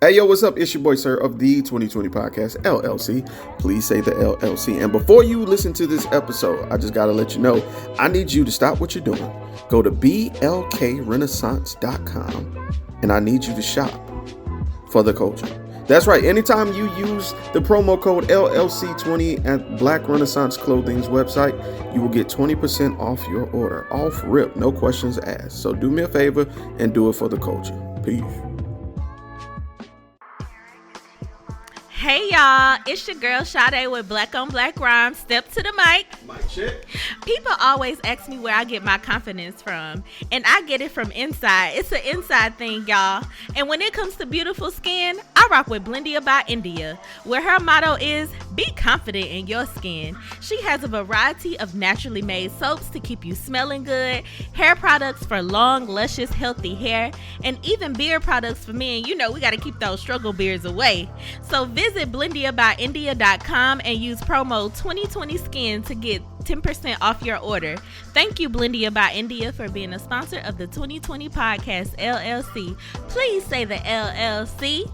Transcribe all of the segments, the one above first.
Hey, yo, what's up? It's your boy, Sirr of the 2020 Podcast, LLC. Please say the LLC. And before you listen to this episode, I just got to let you know, I need you to stop what you're doing. Go to blkrenaissance.com, and I need you to shop for the culture. That's right. Anytime you use the promo code LLC20 at Black Renaissance Clothing's website, you will get 20% off your order. Off rip, no questions asked. So do me a favor and do it for the culture. Peace. Hey y'all, it's your girl Sade with Black on Black Rhymes. Step to the mic. Mic check. People always ask me where I get my confidence from, and I get it from inside. It's an inside thing, y'all. And when it comes to beautiful skin, I rock with Blendia by India, where her motto is, be confident in your skin. She has a variety of naturally made soaps to keep you smelling good, hair products for long, luscious, healthy hair, and even beard products for men. You know, we got to keep those struggle beards away. So visit BlendiaByIndia.com and use promo 2020skin to get 10% off your order. Thank you, Blendia by India, for being a sponsor of the 2020 Podcast, LLC. Please say the LLC.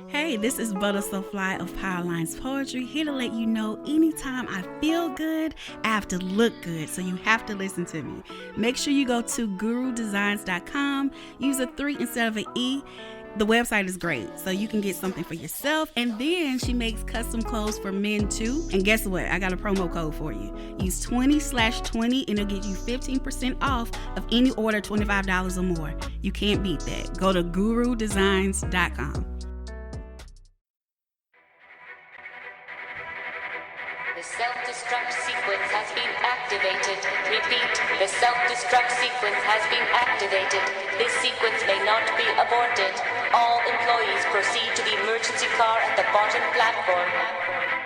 Hey, this is Butter So Fly of Powerlines Poetry, here to let you know anytime I feel good, I have to look good, so you have to listen to me. Make sure you go to gurudesigns.com, use a 3 instead of an E. The website is great, so you can get something for yourself, and then she makes custom clothes for men too. And guess what? I got a promo code for you. Use 20/20 and it'll get you 15% off of any order $25 or more. You can't beat that. Go to gurudesigns.com. The self-destruct sequence has been activated. Repeat, the self-destruct sequence has been activated. This sequence may not be aborted. All employees proceed to the emergency car at the bottom platform.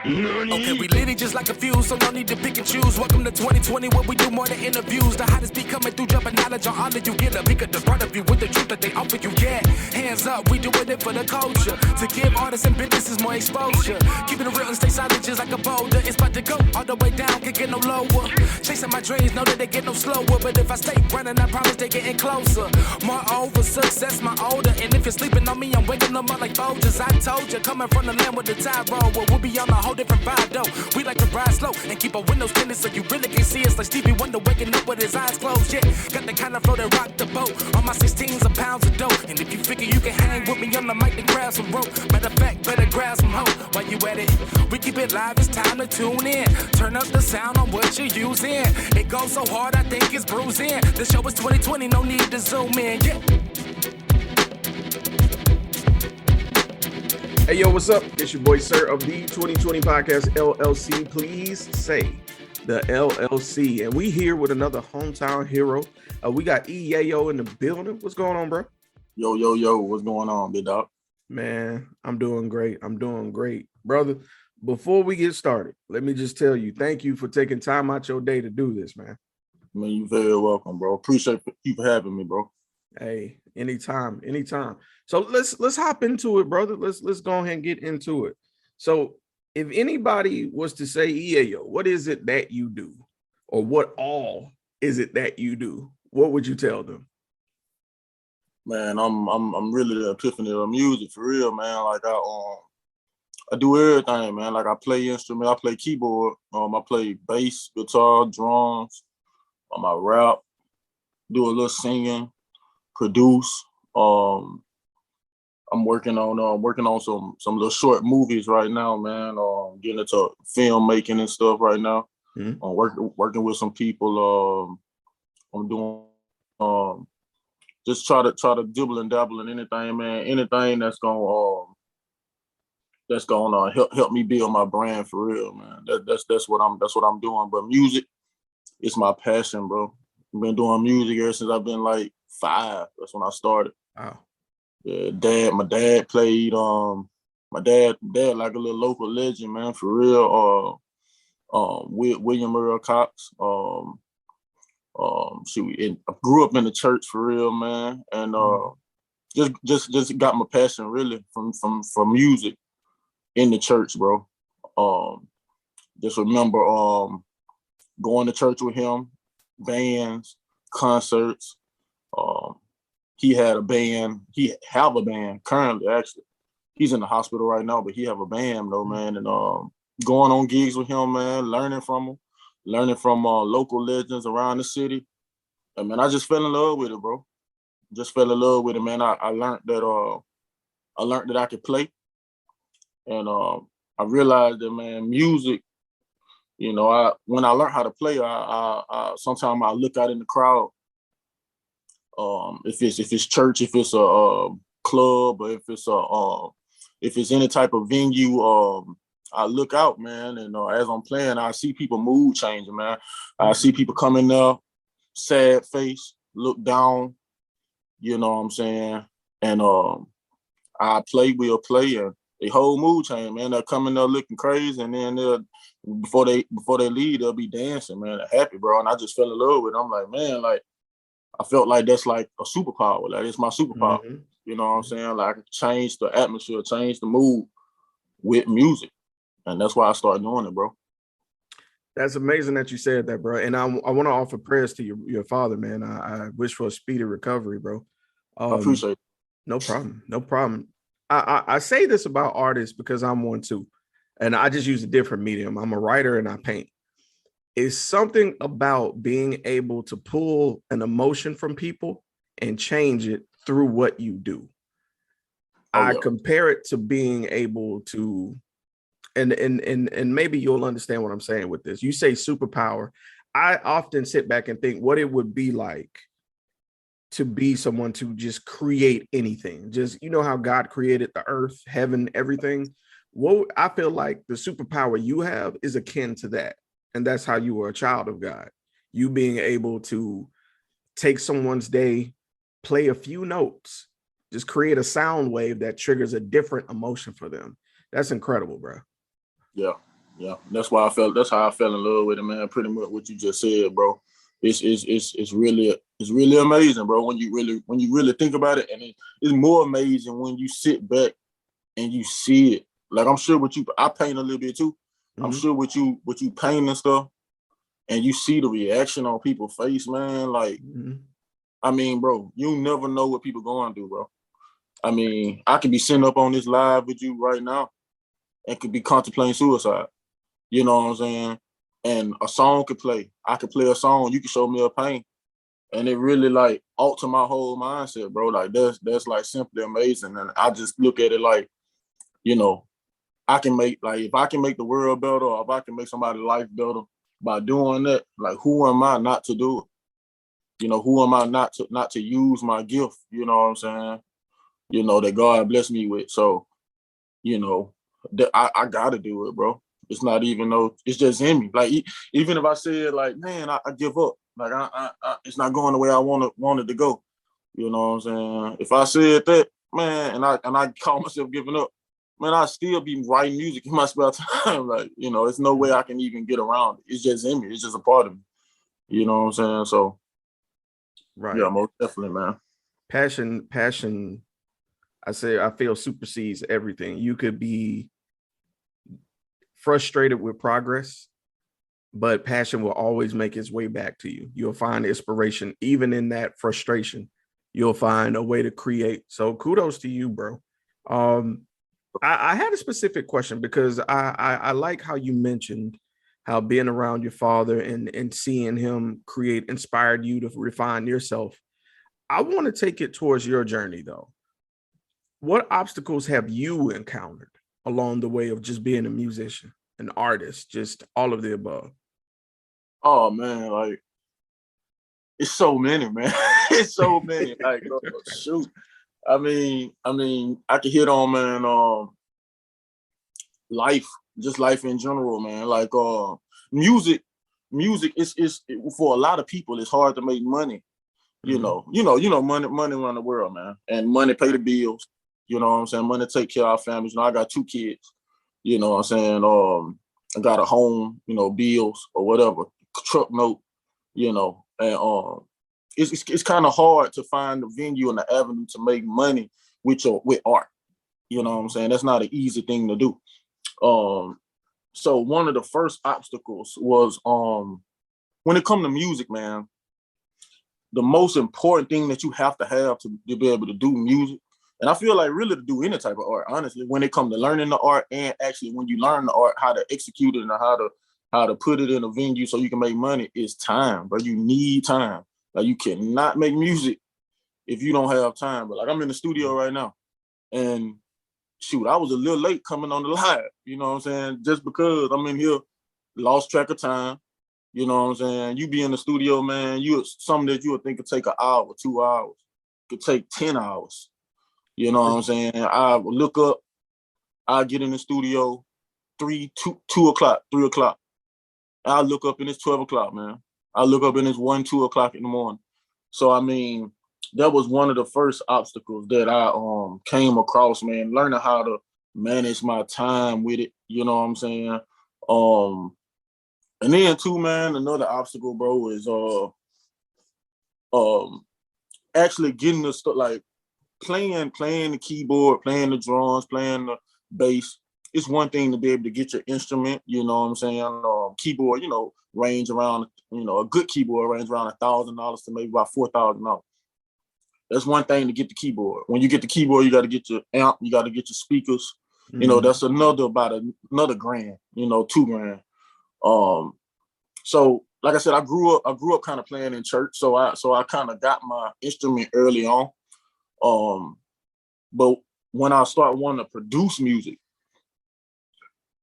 Okay, we lit it just like a fuse, so no need to pick and choose. Welcome to 2020, where we do more than interviews. The hottest be coming through, jumping knowledge on all of you. Get a bigger the front of you with the truth that they offer you. Yeah, hands up, we doing it for the culture. To give artists and businesses more exposure. Keeping it real and stay silent just like a boulder. It's about to go all the way down, can't get no lower. Chasing my dreams, know that they get no slower. But if I stay running, I promise they getting closer. Moreover, success my older. And if you're sleeping on me, I'm waking them up like Folgers. I told you, coming from the land with the tide roll. Well, we'll be on a whole different vibe though. We like to ride slow and keep our windows tinted so you really can see us like Stevie Wonder waking up with his eyes closed. Yeah, got the kind of flow that rock the boat. On my 16s of pounds of dough. And if you figure you can hang with me on the mic, then grab some rope. Matter of fact, better grab some hope. While you at it, we keep it live, it's time to tune in. Turn up the sound on what you're using. It goes so hard, I think it's bruising. The show is 2020, no need to zoom in. Yeah. Hey, yo, what's up? It's your boy, Sirr of the 2020 Podcast, LLC. Please say the LLC. And we here with another hometown hero. We got E-Yayo in the building. What's going on, bro? Yo, what's going on, big dog? Man, I'm doing great. Brother, before we get started, let me just tell you, thank you for taking time out your day to do this, man. Man, you very welcome, bro. Appreciate you for having me, bro. Hey, anytime. So let's hop into it, brother. Let's go ahead and get into it. So if anybody was to say, E-Yayo, what is it that you do? Or what all is it that you do? What would you tell them? Man, I'm really the epiphany of music for real, man. Like I do everything, man. Like I play instrument, I play keyboard, I play bass, guitar, drums, I rap, do a little singing, produce. I'm working on some little short movies right now, man. Getting into filmmaking and stuff right now. Mm-hmm. Working with some people. I'm doing just try to dibble and dabble in anything, man. Anything that's gonna help me build my brand for real, man. That's what I'm doing. But music is my passion, bro. I've been doing music ever since I've been like 5. That's when I started. Wow. Yeah, my dad played. My dad like a little local legend, man, for real. William Earl Cox. I grew up in the church for real, man, and just got my passion really from music in the church, bro. Just remember going to church with him, bands, concerts, he had a band. He have a band currently, actually. He's in the hospital right now, but he have a band though, man. And going on gigs with him, man, learning from local legends around the city. And man, I just fell in love with it, bro. Just fell in love with it, man. I learned that I could play. And I realized that, man, music, you know, when I learned how to play, I sometimes I look out in the crowd. If it's church, if it's a club, or if it's any type of venue, I look out, man, and as I'm playing, I see people mood changing, man. I see people coming there, sad face, look down, you know what I'm saying? And I will play, and the whole mood change, man. They're coming there looking crazy, and then before they leave, they'll be dancing, man. They're happy, bro. And I just fell in love with it. I'm like, man, like I felt like that's like a superpower. Like it's my superpower. Mm-hmm. You know what I'm saying? Like change the atmosphere, change the mood with music. And that's why I started doing it, bro. That's amazing that you said that, bro. And I want to offer prayers to your father, man. I wish for a speedy recovery, bro. I appreciate it. No problem. No problem. I say this about artists because I'm one too. And I just use a different medium. I'm a writer and I paint. It's something about being able to pull an emotion from people and change it through what you do. I compare it to being able to, and maybe you'll understand what I'm saying with this. You say superpower. I often sit back and think what it would be like to be someone to just create anything. Just, you know how God created the earth, heaven, everything. What I feel like the superpower you have is akin to that. And that's how you are a child of God. You being able to take someone's day, play a few notes, just create a sound wave that triggers a different emotion for them. That's incredible, bro. Yeah. That's how I fell in love with it, man. Pretty much what you just said, bro. It's really amazing, bro. When you really think about it, and it's more amazing when you sit back and you see it. Like I'm sure I paint a little bit too. Mm-hmm. I'm sure what you paint and stuff, and you see the reaction on people's face, man. Like, I mean, bro, you never know what people going through, bro. I mean, I could be sitting up on this live with you right now and could be contemplating suicide. You know what I'm saying? And a song could play. I could play a song. You could show me a pain. And it really like alter my whole mindset, bro. Like that's like simply amazing. And I just look at it like, you know, if I can make the world better, or if I can make somebody's life better by doing that, like who am I not to do it? You know, who am I not to use my gift? You know what I'm saying? You know, that God blessed me with. So, you know, I gotta do it, bro. It's not even it's just in me. Like even if I said like, man, I give up. Like I it's not going the way I wanted to go. You know what I'm saying? If I said that, man, and I call myself giving up, man, I still be writing music in my spare time. Like, you know, it's no way I can even get around it. It's just in me. It's just a part of me. You know what I'm saying? So, right. Yeah, most definitely, man. Passion, I feel supersedes everything. You could be frustrated with progress, but passion will always make its way back to you. You'll find inspiration. Even in that frustration, you'll find a way to create. So kudos to you, bro. I had a specific question because I like how you mentioned how being around your father and seeing him create inspired you to refine yourself. I want to take it towards your journey, though. What obstacles have you encountered along the way of just being a musician, an artist, just all of the above? Oh, man, like, it's so many, man. It's so many. Like, shoot. I mean, I could hit on, man, life in general, man. Like, music is for a lot of people, it's hard to make money. You know, money run the world, man. And money pay the bills. You know what I'm saying? Money take care of our families. You know, I got 2 kids. You know what I'm saying? I got a home, you know, bills or whatever, truck note, you know, and it's kind of hard to find the venue and the avenue to make money with art. You know what I'm saying? That's not an easy thing to do. So one of the first obstacles was when it come to music, man, the most important thing that you have to be able to do music. And I feel like really to do any type of art, honestly, when it comes to learning the art and actually when you learn the art, how to execute it and how to put it in a venue so you can make money is time, but you need time. Like you cannot make music if you don't have time. But like I'm in the studio right now and shoot, I was a little late coming on the live, you know what I'm saying? Just because I'm in here, lost track of time, you know what I'm saying? You be in the studio, man, something that you would think could take an hour, 2 hours, could take 10 hours. You know what I'm saying? I would look up, I get in the studio 2 o'clock, 3 o'clock. I look up and it's 12 o'clock, man. I look up and it's 1, 2 o'clock in the morning. So, I mean, that was one of the first obstacles that I came across, man, learning how to manage my time with it. You know what I'm saying? And then too, man, another obstacle, bro, is actually getting the stuff like playing the keyboard, playing the drums, playing the bass. It's one thing to be able to get your instrument, you know what I'm saying? Keyboard, range around, a good keyboard range around $1,000 to maybe about $4,000. That's one thing to get the keyboard. When you get the keyboard, you got to get your amp, you got to get your speakers. That's about another grand, $2,000. So like I said, I grew up kind of playing in church, so I kind of got my instrument early on. But when I start wanting to produce music,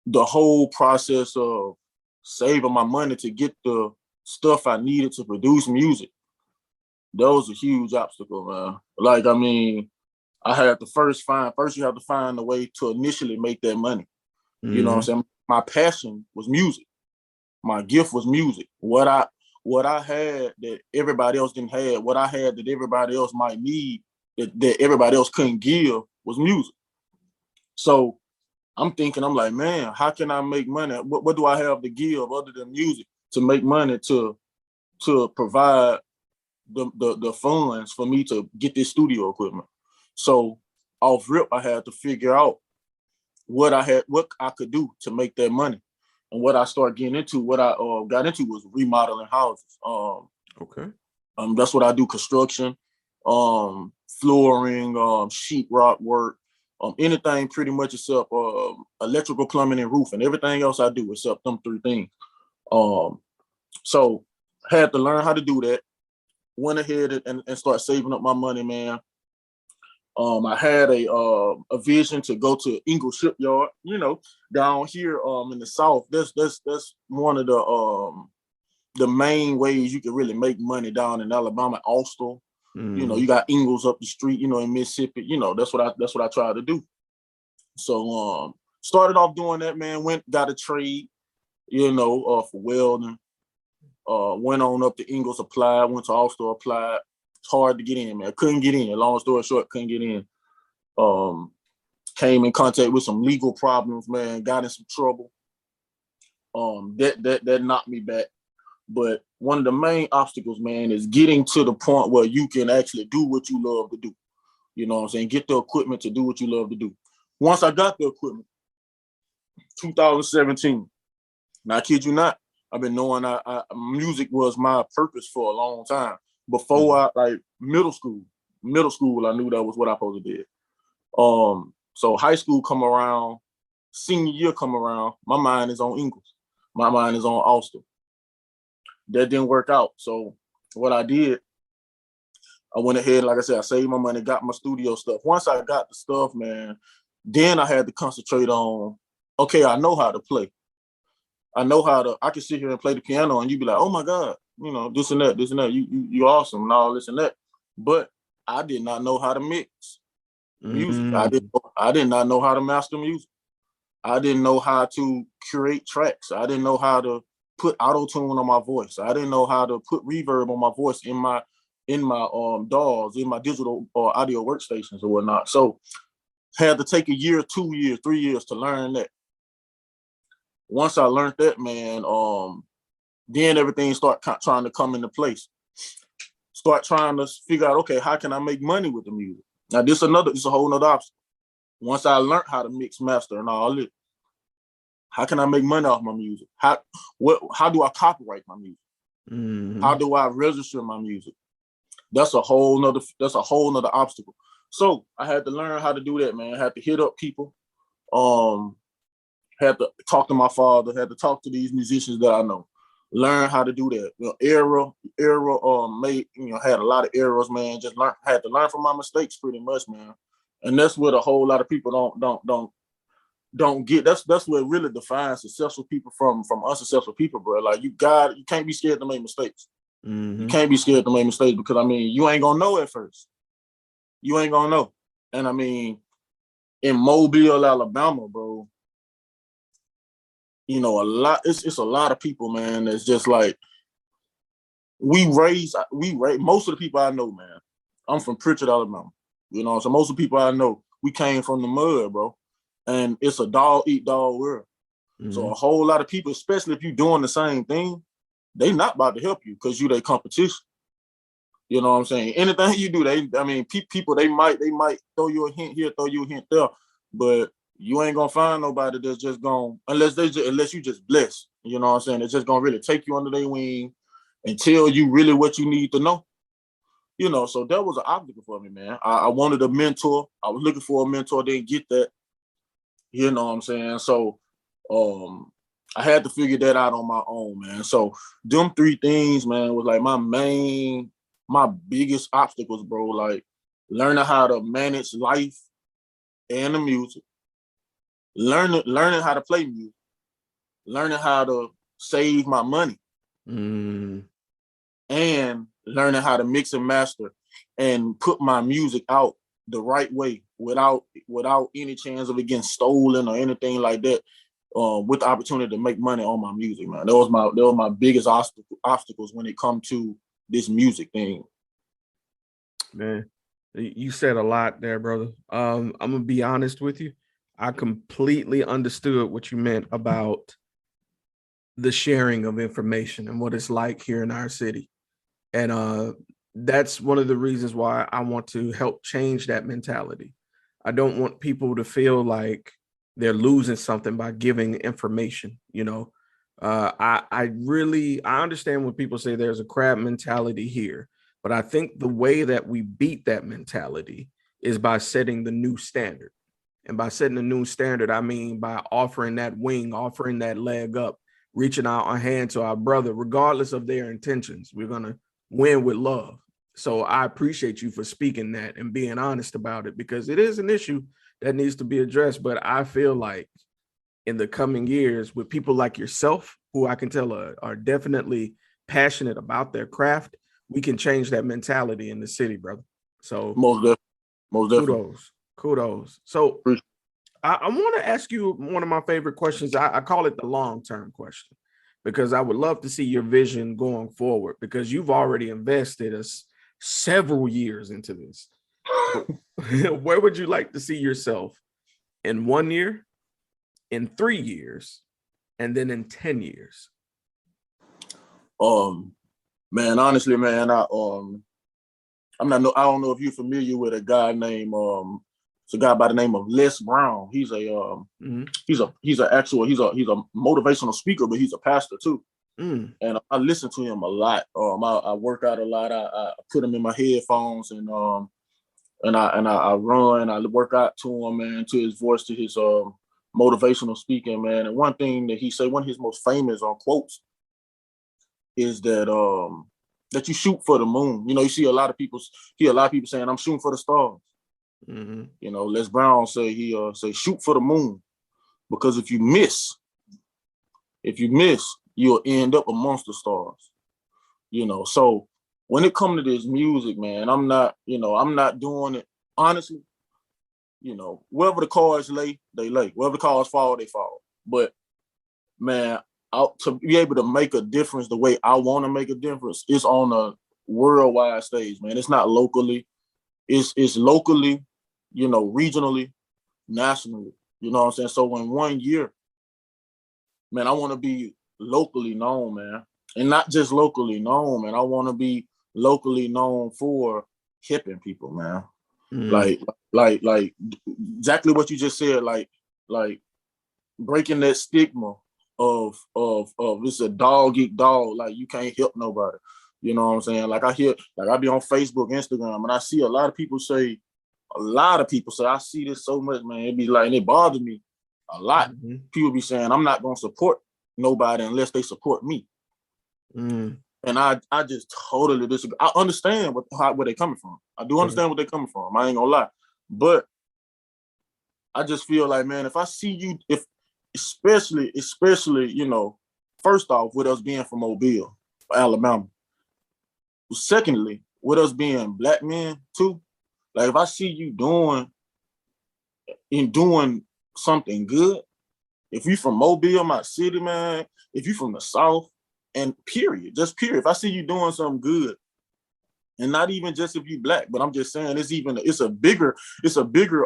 the whole process of saving my money to get the stuff I needed to produce music, that was a huge obstacle, man. Like, I mean, I had to first you have to find a way to initially make that money. You know what I'm saying? My passion was music. My gift was music. What I had that everybody else didn't have, what I had that everybody else might need, that everybody else couldn't give was music. So I'm like, man, how can I make money? What do I have to give other than music to make money to provide the funds for me to get this studio equipment? So off rip, I had to figure out what I could do to make that money. And what I started getting into, what I got into was remodeling houses. Okay. That's what I do: construction, flooring, sheetrock work, anything pretty much except electrical, plumbing, and roofing. Everything else I do except them 3 things. So had to learn how to do that. Went ahead and start saving up my money, man. I had a vision to go to Ingalls Shipyard, down here in the South. That's one of the main ways you can really make money down in Alabama, Austin. You got Ingalls up the street, in Mississippi. That's what I tried to do. So started off doing that, man. Got a trade, for welding. Went on up to Ingalls, applied. Went to Austin, applied. It's hard to get in, man. Couldn't get in. Long story short, couldn't get in. Came in contact with some legal problems, man. Got in some trouble. That knocked me back. But one of the main obstacles, man, is getting to the point where you can actually do what you love to do. You know what I'm saying? Get the equipment to do what you love to do. Once I got the equipment, 2017. Now, I kid you not, I've been knowing music was my purpose for a long time. Before middle school, I knew that was what I supposed to do. So high school come around, senior year come around, my mind is on Ingalls. My mind is on Austin. That didn't work out. So what I did, I went ahead, like I said, I saved my money, got my studio stuff. Once I got the stuff, man, then I had to concentrate on, okay, I know how to play. I can sit here and play the piano and you be like, oh my God, this and that, you awesome and all this and that. But I did not know how to mix music. I did not know how to master music. I didn't know how to curate tracks. I didn't know how to put auto-tune on my voice. I didn't know how to put reverb on my voice in my DAWs, in my digital audio workstations or whatnot. So had to take a year, 2 years, 3 years to learn that. Once I learned that, man, then everything start trying to come into place. Start trying to figure out, okay, how can I make money with the music? Now this is a whole nother obstacle. Once I learned how to mix, master, and all that, how can I make money off my music? How do I copyright my music? How do I register my music? that's a whole nother obstacle. So I had to learn how to do that, man. I had to hit up people. Had to talk to my father, had to talk to these musicians that I know. Learn how to do that. Era made, had a lot of errors, man. Had to learn from my mistakes pretty much, man. And that's what a whole lot of people don't get. That's what really defines successful people from unsuccessful people, bro. Like you can't be scared to make mistakes. Mm-hmm. You can't be scared to make mistakes because you ain't gonna know at first. You ain't gonna know. And in Mobile, Alabama, bro, a lot. It's a lot of people, man. That's just like we raise most of the people I know, man. I'm from Pritchard, Alabama. So most of the people I know, we came from the mud, bro. And it's a dog eat dog world. Mm-hmm. So a whole lot of people, especially if you're doing the same thing, they not about to help you because you their competition. You know what I'm saying? Anything you do, people they might throw you a hint here, throw you a hint there, but you ain't gonna find nobody that's just gonna unless you just blessed. You know what I'm saying? It's just gonna really take you under their wing and tell you really what you need to know. So that was an obstacle for me, man. I wanted a mentor. I was looking for a mentor, didn't get that. You know what I'm saying? So I had to figure that out on my own, man. So them three things, man, was like my biggest obstacles, bro. Like learning how to manage life and the music, learning how to play music, learning how to save my money, and learning how to mix and master and put my music out the right way without any chance of it getting stolen or anything like that. With the opportunity to make money on my music, man. That was my biggest obstacles when it comes to this music thing. Man, you said a lot there, brother. I'm gonna be honest with you. I completely understood what you meant about the sharing of information and what it's like here in our city. And that's one of the reasons why I want to help change that mentality. I don't want people to feel like they're losing something by giving information. I understand when people say there's a crab mentality here, but I think the way that we beat that mentality is by setting the new standard. And by setting a new standard, I mean by offering that wing, offering that leg up, reaching out our hand to our brother, regardless of their intentions. We're going to win with love. So I appreciate you for speaking that and being honest about it, because it is an issue that needs to be addressed. But I feel like in the coming years, with people like yourself, who I can tell are definitely passionate about their craft, we can change that mentality in the city, brother. So most definitely. Kudos. So I want to ask you one of my favorite questions. I call it the long-term question, because I would love to see your vision going forward, because you've already invested several years into this. Where would you like to see yourself in 1 year, in 3 years, and then in 10 years? Man, honestly, man, I don't know if you're familiar with a guy named it's a guy by the name of Les Brown. He's a he's a motivational speaker, but he's a pastor too. And I listen to him a lot. I work out a lot. I put him in my headphones and I run. I work out to him, man, to his voice, to his motivational speaking, man. And one thing that he said, one of his most famous quotes, is that that you shoot for the moon. You see a lot of people saying, "I'm shooting for the stars." Les Brown say say shoot for the moon, because if you miss, you'll end up amongst the stars. So when it comes to this music, man, I'm not doing it honestly. Wherever the cards lay, they lay. Wherever the cards fall, they fall. But man, to be able to make a difference the way I want to make a difference, it's on a worldwide stage, man. It's not locally. It's locally, regionally, nationally. You know what I'm saying? So in 1 year, man, I want to be locally known, man. And not just locally known, man. I want to be locally known for hipping people, man. Like exactly what you just said, like breaking that stigma of it's a dog eat dog, like you can't help nobody. You know what I'm saying? Like I hear, like I be on Facebook, Instagram, and I see a lot of people say, I see this so much, man. It be like, and it bothers me a lot. Mm-hmm. People be saying, I'm not gonna support nobody unless they support me. Mm. And I just totally disagree. I understand where they coming from. I do understand where they coming from. I ain't gonna lie. But I just feel like, man, if I see you, especially, you know, first off, with us being from Mobile, Alabama. Secondly, with us being black men too, like if I see you doing something good, if you from Mobile, my city, man, if you from the South, and period, if I see you doing something good, and not even just if you black, but I'm just saying it's a bigger,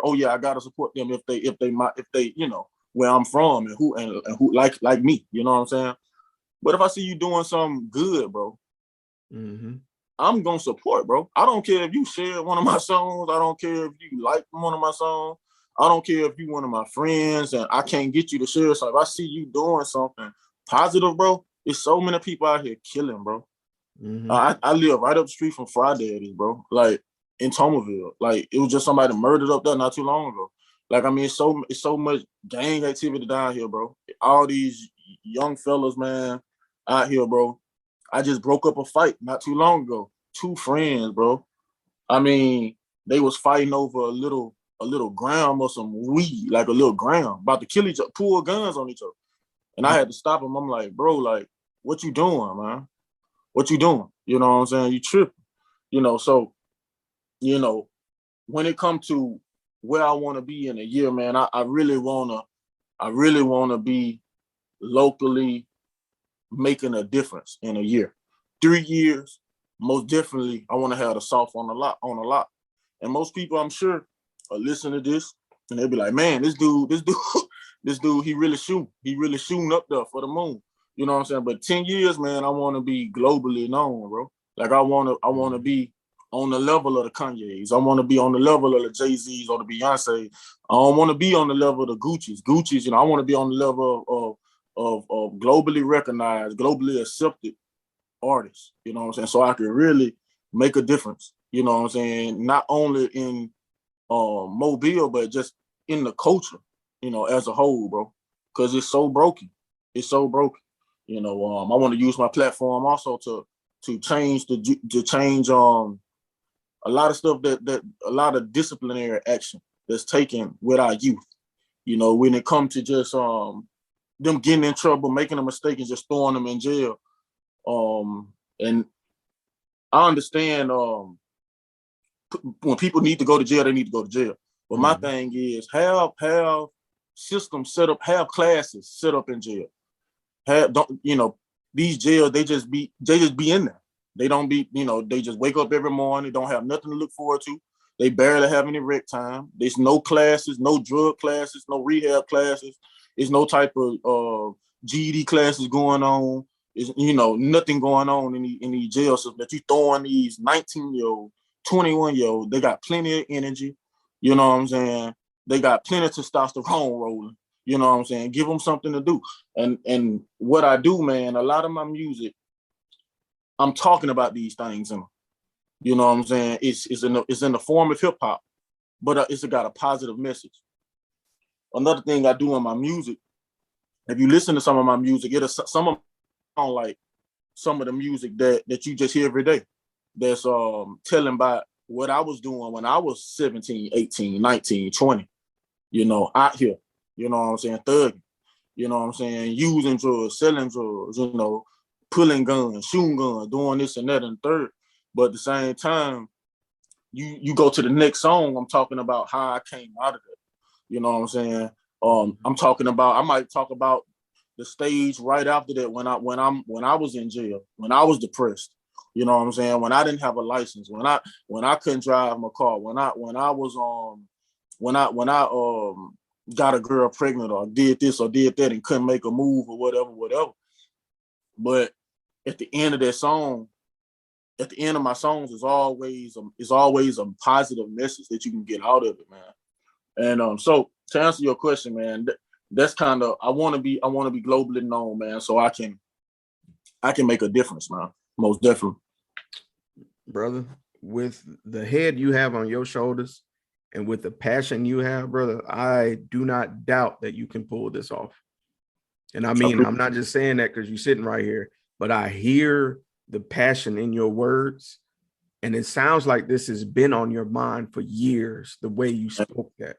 oh yeah, I gotta support them if they you know where I'm from and who like me, you know what I'm saying? But if I see you doing something good, bro, Mm-hmm. I'm gonna support, bro. I don't care if you share one of my songs. I don't care if you like one of my songs. I don't care if you one of my friends and I can't get you to share something. If I see you doing something positive, bro, there's so many people out here killing, bro. Mm-hmm. I live right up the street from Fridays, bro. Like in Tomerville. Like it was just somebody murdered up there not too long ago. Like I mean, it's so much gang activity down here, bro. All these young fellas, man, out here, bro. I just broke up a fight not too long ago. Two friends, bro. I mean, they was fighting over a little gram or some weed, like a little gram, about to kill each other, pull guns on each other. And I had to stop them. I'm like, bro, like, what you doing, man? What you doing? You know what I'm saying? You tripping. You know, so, you know, when it comes to where I want to be in a year, man, I really wanna be locally making a difference in a year. 3 years, most definitely, I want to have the South on a lot. And most people, I'm sure, are listening to this, and they'll be like, man, this dude, he really shooting up there for the moon. You know what I'm saying? But 10 years, man, I want to be globally known, bro. Like I want to be on the level of the Kanye's. I want to be on the level of the Jay-Z's or the Beyonce. I don't want to be on the level of the Gucci's, you know, I want to be on the level of globally recognized, globally accepted artists, you know what I'm saying? So I could really make a difference, you know what I'm saying? Not only in Mobile, but just in the culture, you know, as a whole, bro. Because it's so broken. It's so broken. You know, I want to use my platform also to change a lot of stuff that a lot of disciplinary action that's taken with our youth. You know, when it comes to just them getting in trouble, making a mistake, and just throwing them in jail. And I understand when people need to go to jail, they need to go to jail. But my thing is have systems set up, have classes set up in jail. These jails, they just be in there. They don't be, you know, they just wake up every morning, don't have nothing to look forward to. They barely have any rec time. There's no classes, no drug classes, no rehab classes. There's no type of GED classes going on. Is, you know, nothing going on in these jail systems that you throwing these 19-year-old, 21-year-old. They got plenty of energy. You know what I'm saying? They got plenty of testosterone rolling. You know what I'm saying? Give them something to do. And what I do, man, a lot of my music, I'm talking about these things in them. You know what I'm saying? It's in the form of hip hop, but it's got a positive message. Another thing I do in my music, if you listen to some of my music, some of like some of the music that you just hear every day. That's telling about what I was doing when I was 17, 18, 19, 20, you know, out here, you know what I'm saying, thugging, you know what I'm saying, using drugs, selling drugs, you know, pulling guns, shooting guns, doing this and that and third. But at the same time, you go to the next song, I'm talking about how I came out of it. You know what I'm saying? I might talk about the stage right after that when I was in jail, when I was depressed. You know what I'm saying? When I didn't have a license, when I couldn't drive my car, when I got a girl pregnant or did this or did that and couldn't make a move or whatever. But at the end of that song, at the end of my songs is always a positive message that you can get out of it, man. And so to answer your question, man, that's kind of I want to be globally known, man, so I can make a difference, man. Most definitely. brother, with the head you have on your shoulders and with the passion you have, brother, I do not doubt that you can pull this off. And I mean, I'm not just saying that because you're sitting right here, but I hear the passion in your words. And it sounds like this has been on your mind for years, the way you spoke that,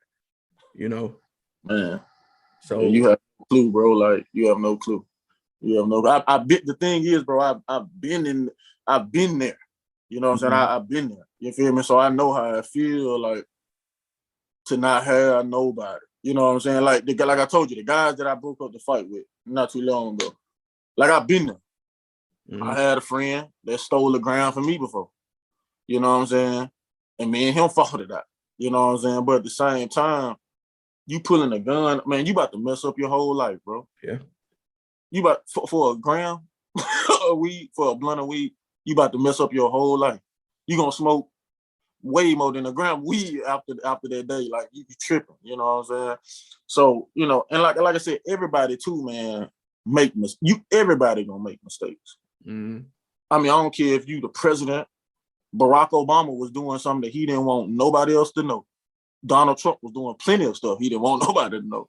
you know? Man. So you have no clue, bro. Like, you have no clue. You have no, I've been, the thing is, bro, I've been there. You know what I'm saying? I've been there. You feel me? So I know how I feel like to not have nobody. You know what I'm saying? Like like I told you, the guys that I broke up the fight with not too long ago. Like I've been there. I had a friend that stole the ground from me before. You know what I'm saying? And me and him fought it out. You know what I'm saying? But at the same time, you pulling a gun, man, you about to mess up your whole life, bro. Yeah. You about for a gram of weed, for a blunt of weed, you about to mess up your whole life. You gonna smoke way more than a gram of weed after that day. Like, you be tripping, you know what I'm saying? So, you know, and like I said, everybody too, man, everybody gonna make mistakes. I mean, I don't care if you the president. Barack Obama was doing something that he didn't want nobody else to know. Donald Trump was doing plenty of stuff he didn't want nobody to know.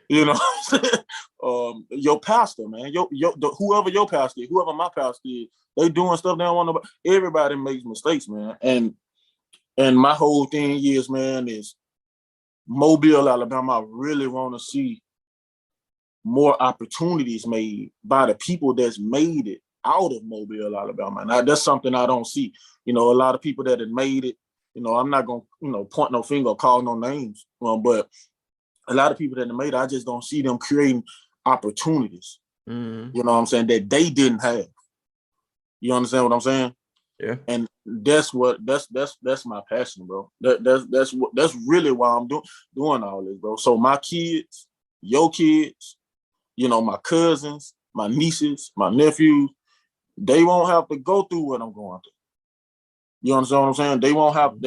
You know what I'm saying? Your pastor, man, whoever your pastor is, whoever my pastor is, they doing stuff they don't want nobody. Everybody makes mistakes, man. And my whole thing is, man, is Mobile, Alabama, I really want to see more opportunities made by the people that's made it out of Mobile, Alabama. And that's something I don't see. You know, a lot of people that have made it, you know, I'm not going to, you know, point no finger or call no names, but a lot of people that have made it, I just don't see them creating opportunities, you know what I'm saying, that they didn't have. You understand what I'm saying? Yeah. And that's my passion, bro. That's really why I'm doing all this, bro. So my kids, your kids, you know, my cousins, my nieces, my nephews, they won't have to go through what I'm going through. You understand what I'm saying? They won't have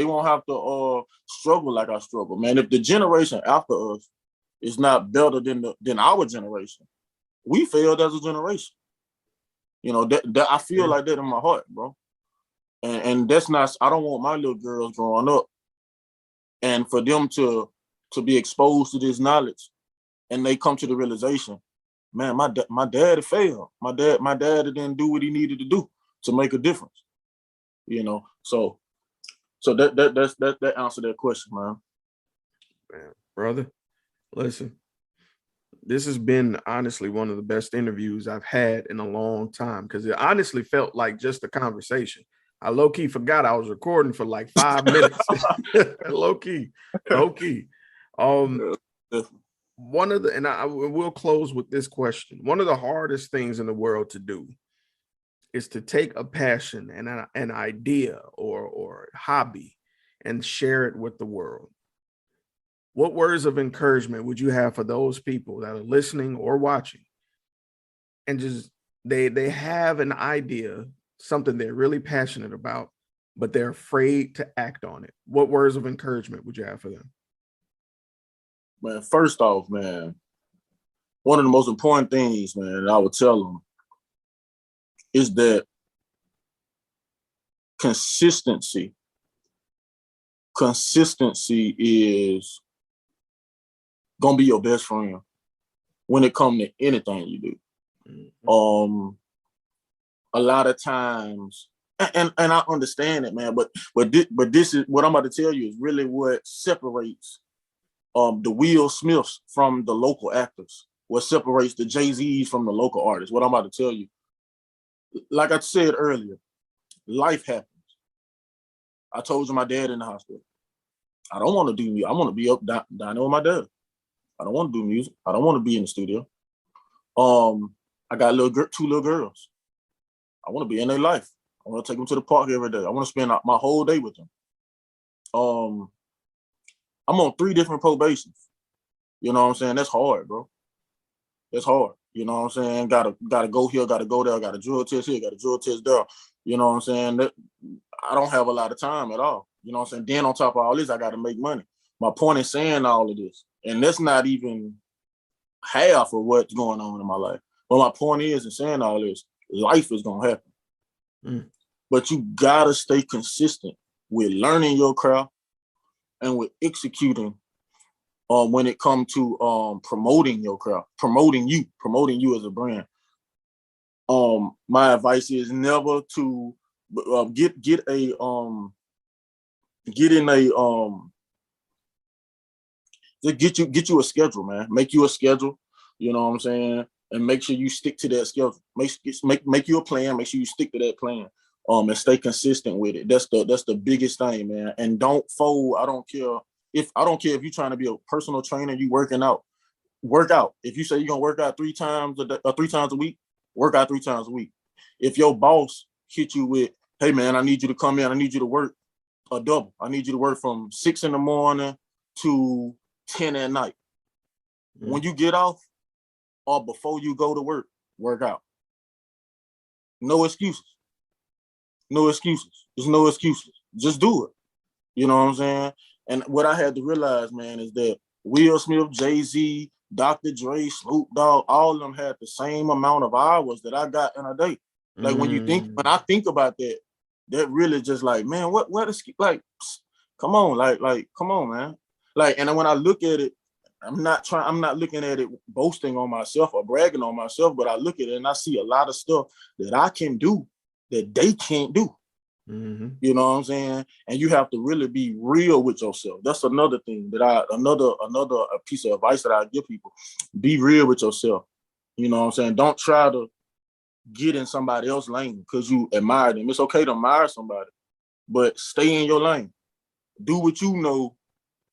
to struggle like I struggle, man. If the generation after us is not better than our generation, we failed as a generation. You know, that I feel like that in my heart, bro. And that's not, I don't want my little girls growing up and for them to be exposed to this knowledge and they come to the realization, man, my dad failed. My dad didn't do what he needed to do to make a difference. You know, so that answered that question, man. Man, brother, listen, this has been honestly one of the best interviews I've had in a long time because it honestly felt like just a conversation. I low-key forgot I was recording for like 5 minutes. Low-key. One of the, and I will close with this question. One of the hardest things in the world to do is to take a passion and an idea or hobby and share it with the world. What words of encouragement would you have for those people that are listening or watching and just they have an idea, something they're really passionate about, but they're afraid to act on it? What words of encouragement would you have for them? Man, first off, man, one of the most important things, man, I would tell them is that consistency is gonna be your best friend when it comes to anything you do. A lot of times, and I understand it, man, but this is what I'm about to tell you is really what separates the Will Smiths from the local actors, what separates the Jay-Z's from the local artists. What I'm about to tell you, like I said earlier, life happens. I told you my dad in the hospital. I don't want to do music. I want to be up down there with my dad. I don't want to do music. I don't want to be in the studio. I got two little girls. I want to be in their life. I want to take them to the park every day. I want to spend my whole day with them. I'm on 3 different probations. You know what I'm saying? That's hard, bro. That's hard. You know what I'm saying? Gotta go here, gotta go there, got a drug test here, got a drug test there. You know what I'm saying? I don't have a lot of time at all. You know what I'm saying? Then on top of all this, I gotta make money. My point is saying all of this, and that's not even half of what's going on in my life. But my point is in saying all this, life is gonna happen. but you gotta stay consistent with learning your craft and with executing when it comes to promoting your craft, promoting you as a brand. My advice is never to get you a schedule, man. Make you a schedule, you know what I'm saying? And make sure you stick to that schedule. Make you a plan, make sure you stick to that plan. And stay consistent with it. That's the biggest thing, man. And don't fold. I don't care if you're trying to be a personal trainer, you working out. Work out. If you say you're gonna work out 3 times a week, work out 3 times a week. If your boss hit you with, hey man, I need you to come in, I need you to work a double. I need you to work from 6 a.m. to 10 at night. Mm-hmm. When you get off or before you go to work out. No excuses. No excuses. There's no excuses. Just do it. You know what I'm saying? And what I had to realize, man, is that Will Smith, Jay-Z, Dr. Dre, Snoop Dogg, all of them had the same amount of hours that I got in a day. Like when I think about that, that really just like, man, what is like, come on, come on, man. Like, and when I look at it, I'm not looking at it boasting on myself or bragging on myself, but I look at it and I see a lot of stuff that I can do that they can't do. Mm-hmm. You know what I'm saying? And you have to really be real with yourself. That's another thing that another piece of advice that I give people. Be real with yourself. You know what I'm saying? Don't try to get in somebody else's lane because you admire them. It's okay to admire somebody, but stay in your lane. Do what you know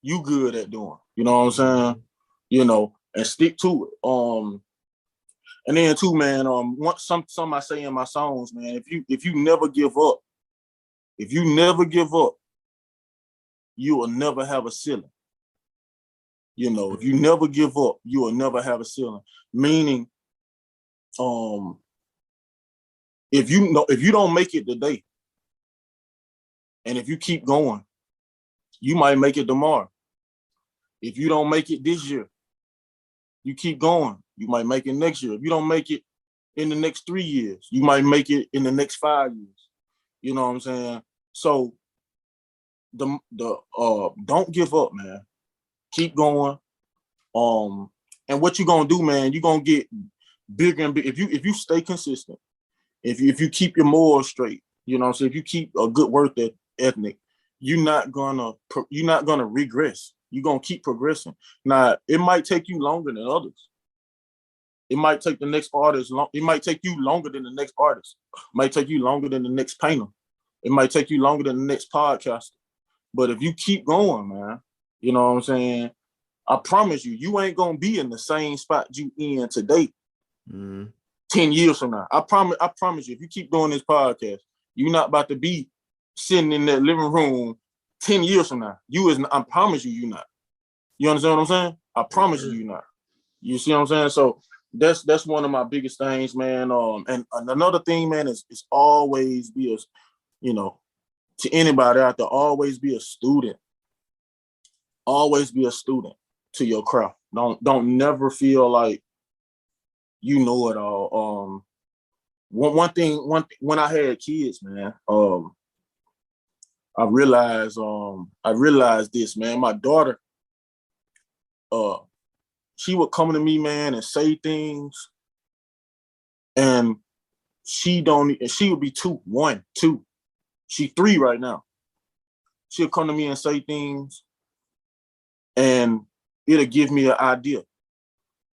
you good at doing. You know what I'm saying? You know, and stick to it. And then too, man, some I say in my songs, man, if you never give up, you will never have a ceiling. You know, if you never give up, you will never have a ceiling. Meaning, if you don't make it today, and if you keep going, you might make it tomorrow. If you don't make it this year, you keep going, you might make it next year. If you don't make it in the next 3 years, you might make it in the next 5 years. You know what I'm saying? So don't give up, man. Keep going. And what you're gonna do, man, you're gonna get bigger and bigger. If you stay consistent, if you keep your morals straight, you know what I'm saying, if you keep a good work ethic, you're not gonna regress. You're gonna keep progressing. Now, it might take you longer than others. It might take the next artist it might take you longer than the next artist. It might take you longer than the next painter. It might take you longer than the next podcaster. But if you keep going, man, you know what I'm saying, I promise you ain't gonna be in the same spot you in today. 10 years from now. I promise you, if you keep doing this podcast, you're not about to be sitting in that living room 10 years from now. I promise you're not. You understand what I'm saying? I promise you're not. You see what I'm saying? So that's one of my biggest things, man. And another thing, man, is always be to anybody out there, always be a student. Always be a student to your craft. Don't never feel like you know it all. One thing when I had kids, man, I realized this, man. My daughter, she would come to me, man, and say things, and she would be 2. She's 3 right now. She'll come to me and say things, and it'll give me an idea.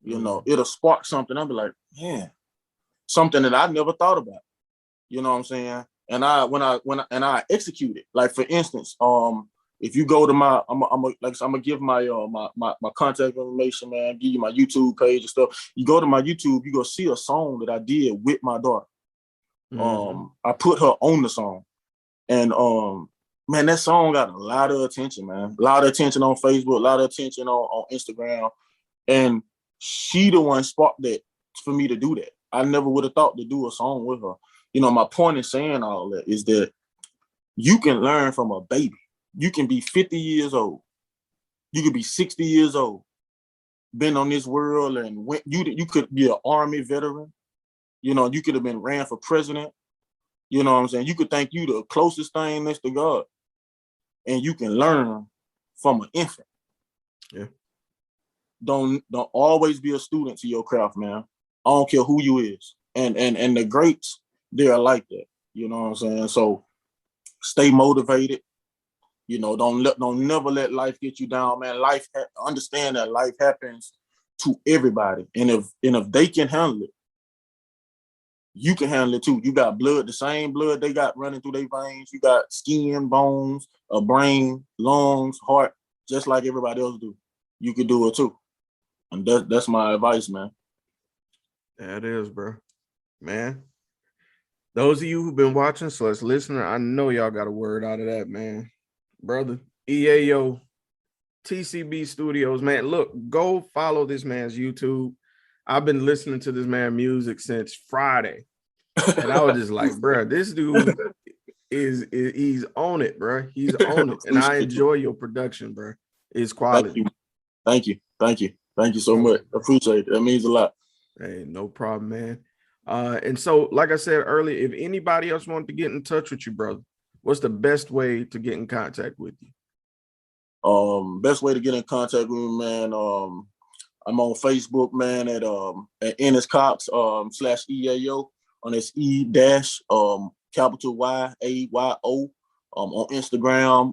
You know, it'll spark something. I'll be like, man, something that I never thought about. You know what I'm saying? And I execute it. Like, for instance, if you go to I'm gonna give my contact information, man, give you my YouTube page and stuff. You go to my YouTube, you go see a song that I did with my daughter. I put her on the song. And man, that song got a lot of attention, man. A lot of attention on Facebook, a lot of attention on Instagram. And she the one sparked that for me to do that. I never would have thought to do a song with her. You know, my point in saying all that is that you can learn from a baby. You can be 50 years old. You could be 60 years old. Been on this world, and you could be an Army veteran. You know, you could have been ran for president. You know what I'm saying? You could think you the closest thing next to God, and you can learn from an infant. Yeah. Don't always be a student to your craft, man. I don't care who you is. And the greats, they're like that. You know what I'm saying? So stay motivated. You know, don't never let life get you down, man. Understand that life happens to everybody. And if they can handle it, you can handle it too. You got blood, the same blood they got running through their veins. You got skin, bones, a brain, lungs, heart, just like everybody else do. You could do it too. And that's my advice, man. That is, bro. Man. Those of you who've been watching, so as listener, I know y'all got a word out of that, man. Brother, E-Yayo, TCB Studios, man. Look, go follow this man's YouTube. I've been listening to this man's music since Friday. And I was just like, bro, this dude he's on it, bro. He's on it. And I enjoy your production, bro. It's quality. Thank you so much. Appreciate it. That means a lot. Hey, no problem, man. And so, like I said earlier, if anybody else wanted to get in touch with you, brother, what's the best way to get in contact with you? Best way to get in contact with me, man. I'm on Facebook, man, at Ennis Cox / E-Yayo on this capital Y-A-Y-O. On Instagram,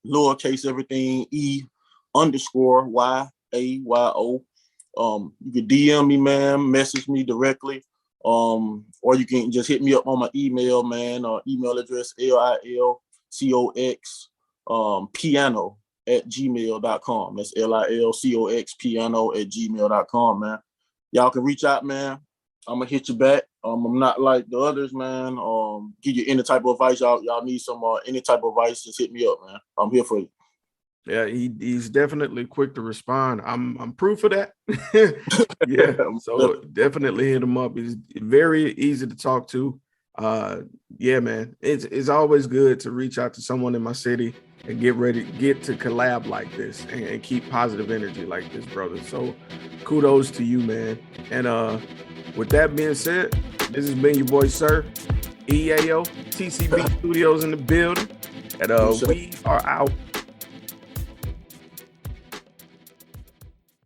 lowercase everything E_Y-A-Y-O. You can DM me, man, message me directly. Or you can just hit me up on my email, man. Email address LILCOX piano@gmail.com. That's LILCOX piano@gmail.com, man. Y'all can reach out, man. I'm gonna hit you back. I'm not like the others, man. Give you any type of advice. Y'all need some any type of advice, just hit me up, man. I'm here for you. Yeah, he's definitely quick to respond. I'm proof of that. Yeah, so definitely hit him up. He's very easy to talk to. Yeah, man, it's always good to reach out to someone in my city and get to collab like this and keep positive energy like this, brother. So kudos to you, man. And with that being said, this has been your boy Sirr, E-Yayo, TCB Studios in the building, and we are out.